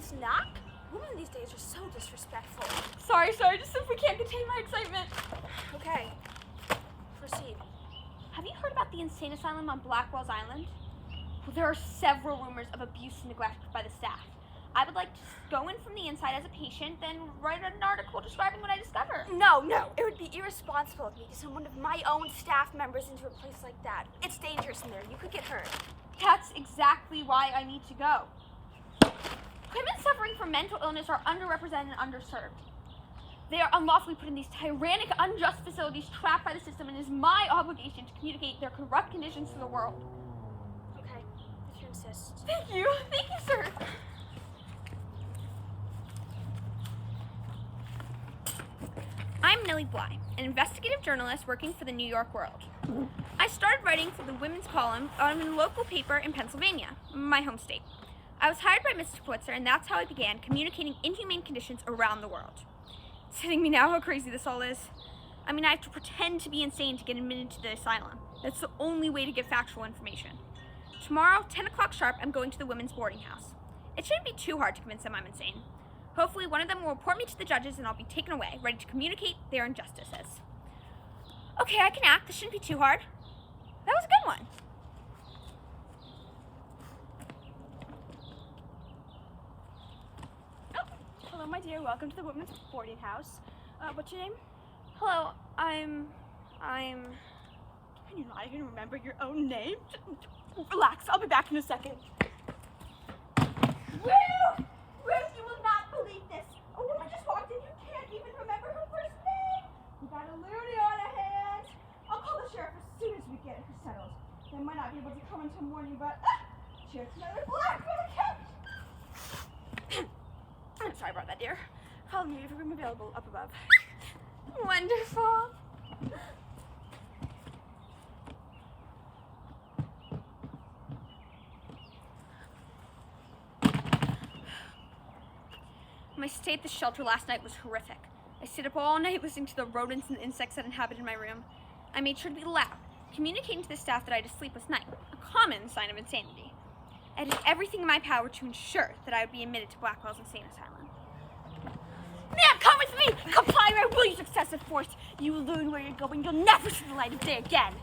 snack? Women these days are so disrespectful. Sorry, just simply can't contain my excitement. Okay, proceed. Have you heard about the insane asylum on Blackwells Island? Well, there are several rumors of abuse and neglect by the staff. I would like to go in from the inside as a patient, then write an article describing what I discover. No, it would be irresponsible of me to send one of my own staff members into a place like that. It's dangerous in there. You could get hurt. That's exactly why I need to go. Women suffering from mental illness are underrepresented and underserved. They are unlawfully put in these tyrannic, unjust facilities trapped by the system, and it is my obligation to communicate their corrupt conditions to the world. Okay, if you insist. Thank you, sir. I'm Millie Bly, an investigative journalist working for the New York World. I started writing for the women's column on a local paper in Pennsylvania, my home state. I was hired by Mr. Pulitzer, and that's how I began communicating inhumane conditions around the world. It's hitting me now how crazy this all is. I mean, I have to pretend to be insane to get admitted to the asylum. That's the only way to get factual information. Tomorrow, 10 o'clock sharp, I'm going to the women's boarding house. It shouldn't be too hard to convince them I'm insane. Hopefully, one of them will report me to the judges and I'll be taken away, ready to communicate their injustices. Okay, I can act. This shouldn't be too hard. That was a good one. Oh, hello, my dear. Welcome to the women's boarding house. What's your name? Hello, I'm... Can you not even remember your own name? Relax, I'll be back in a second. Ruth! Ruth, you will not believe this. A woman just walked in who can't even remember her first name. We got a loony on our hands. I'll call the sheriff as soon as we get her settled. They might not be able to come until morning, but cheers to another Blackwell couch. I'm sorry about that, dear. Call me if a room available up above. Wonderful. My stay at the shelter last night was horrific. I stayed up all night listening to the rodents and insects that inhabited my room. I made sure to be loud, communicating to the staff that I had to sleep was night, a common sign of insanity. I did everything in my power to ensure that I would be admitted to Blackwell's insane asylum. Ma'am, come with me! Comply or I will use excessive force. You will learn where you're going. You'll never see the light of day again.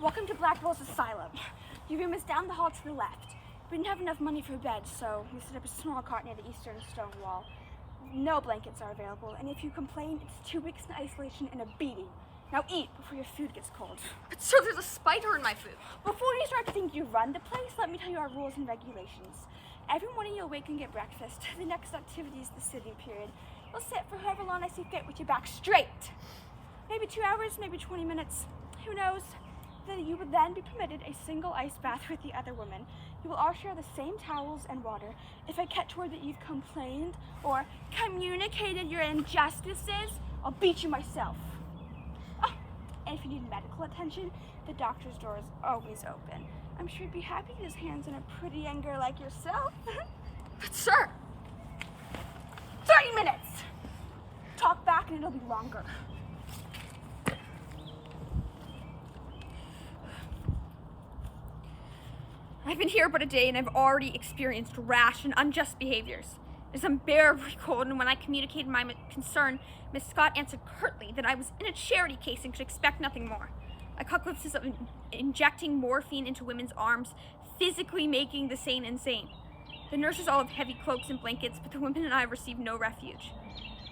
Welcome to Blackwell's Asylum. Your room is down the hall to the left. We didn't have enough money for a bed, so we set up a small cot near the eastern stone wall. No blankets are available, and if you complain, it's 2 weeks in isolation and a beating. Now eat before your food gets cold. But sir, there's a spider in my food. Before you start to think you run the place, let me tell you our rules and regulations. Every morning you'll wake and get breakfast. The next activity is the sitting period. You'll sit for however long I see fit with your back straight. Maybe 2 hours, maybe 20 minutes. Who knows? Then you will then be permitted a single ice bath with the other women. You will all share the same towels and water. If I catch word that you've complained or communicated your injustices, I'll beat you myself. Oh, and if you need medical attention, the doctor's door is always open. I'm sure he'd be happy to get his hands on a pretty young girl like yourself. But sir! 30 minutes! Talk back and it'll be longer. I've been here but a day and I've already experienced rash and unjust behaviors. It is unbearably cold, and when I communicated my concern, Miss Scott answered curtly that I was in a charity case and could expect nothing more. I caught glimpses of injecting morphine into women's arms, physically making the sane insane. The nurses all have heavy cloaks and blankets, but the women and I received no refuge.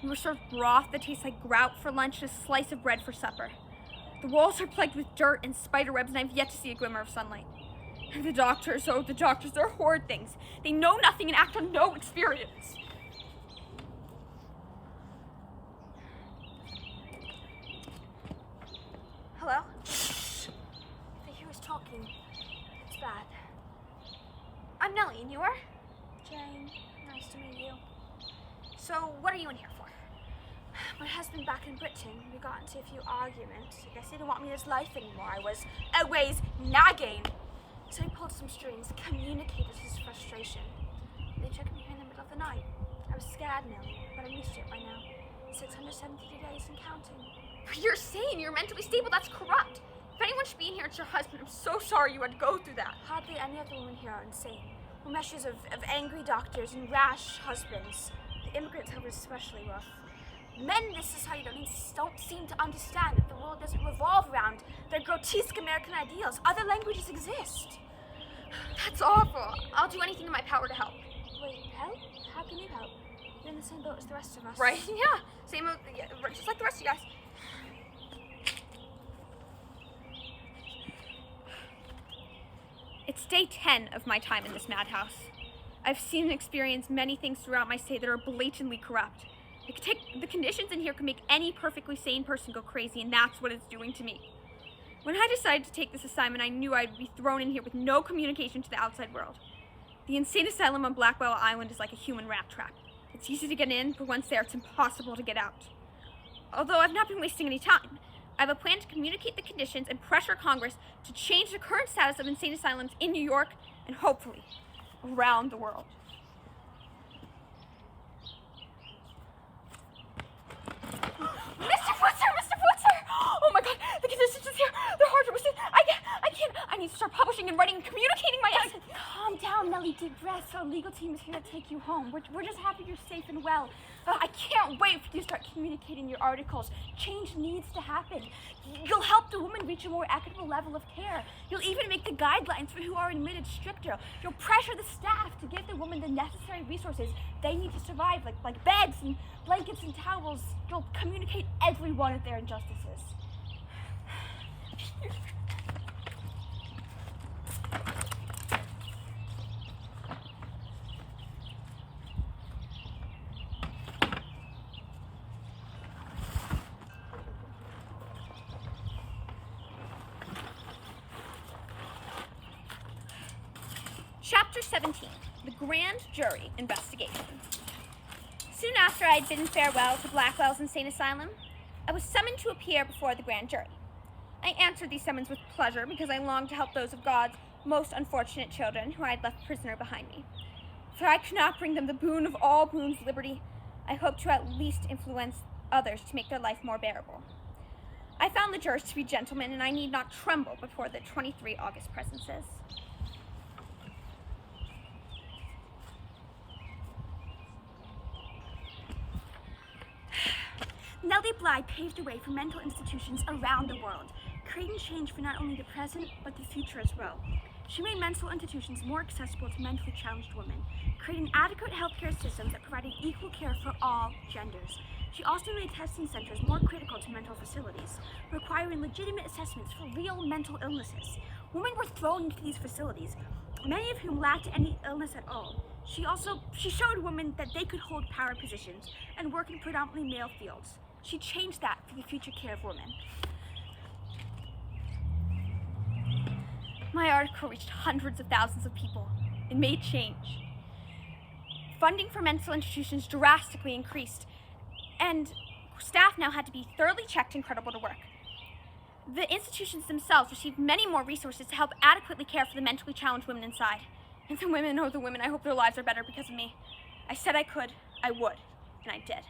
We were served broth that tastes like grout for lunch and a slice of bread for supper. The walls are plagued with dirt and spider webs, and I've yet to see a glimmer of sunlight. The doctors, they're horrid things. They know nothing and act on no experience. Hello? I think he was talking. It's bad. I'm Nellie, and you are? Jane, nice to meet you. So, what are you in here for? My husband back in Britain, we got into a few arguments. I guess he didn't want me in his life anymore. I was always nagging. So he pulled some strings, communicated his frustration. They took me here in the middle of the night. I was scared, Millie, but I'm used to it by now. 672 days and counting. You're sane. You're mentally stable. That's corrupt. If anyone should be in here, it's your husband. I'm so sorry you had to go through that. Hardly any of the women here are insane. We're meshes of angry doctors and rash husbands. The immigrants have it especially rough. Men in this society don't seem to understand that the world doesn't revolve around their grotesque American ideals. Other languages exist. That's awful. I'll do anything in my power to help. Wait, help? How can you help? You're in the same boat as the rest of us. Right? Yeah. Same, just like the rest of you guys. It's day 10 of my time in this madhouse. I've seen and experienced many things throughout my stay that are blatantly corrupt. The conditions in here can make any perfectly sane person go crazy, and that's what it's doing to me. When I decided to take this assignment, I knew I'd be thrown in here with no communication to the outside world. The insane asylum on Blackwell Island is like a human rat trap. It's easy to get in, but once there, it's impossible to get out. Although I've not been wasting any time, I have a plan to communicate the conditions and pressure Congress to change the current status of insane asylums in New York and hopefully around the world. Mr. Putzer! Oh my God, the conditions here, they're hard to withstand. I need to start publishing and writing and communicating my essay. Calm down, Nellie. Deep breaths. Our legal team is here to take you home. We're just happy you're safe and well. I can't wait for you to start communicating your articles. Change needs to happen. You'll help the woman reach a more equitable level of care. You'll even make the guidelines for who are admitted stricter. You'll pressure the staff to give the woman the necessary resources they need to survive, like beds and blankets and towels. You'll communicate every one of their injustices. Chapter 17, The Grand Jury Investigation. Soon after I had bidden farewell to Blackwell's Insane Asylum, I was summoned to appear before the grand jury. I answered these summons with pleasure because I longed to help those of God's most unfortunate children who I had left prisoner behind me. For I could not bring them the boon of all boons, liberty. I hoped to at least influence others to make their life more bearable. I found the jurors to be gentlemen, and I need not tremble before the 23 August presences. Nellie Bly paved the way for mental institutions around the world, creating change for not only the present, but the future as well. She made mental institutions more accessible to mentally challenged women, creating adequate healthcare systems that provided equal care for all genders. She also made testing centers more critical to mental facilities, requiring legitimate assessments for real mental illnesses. Women were thrown into these facilities, many of whom lacked any illness at all. She showed women that they could hold power positions and work in predominantly male fields. She changed that for the future care of women. My article reached hundreds of thousands of people. It made change. Funding for mental institutions drastically increased, and staff now had to be thoroughly checked and credible to work. The institutions themselves received many more resources to help adequately care for the mentally challenged women inside. And the women, I hope their lives are better because of me. I said I could, I would, and I did.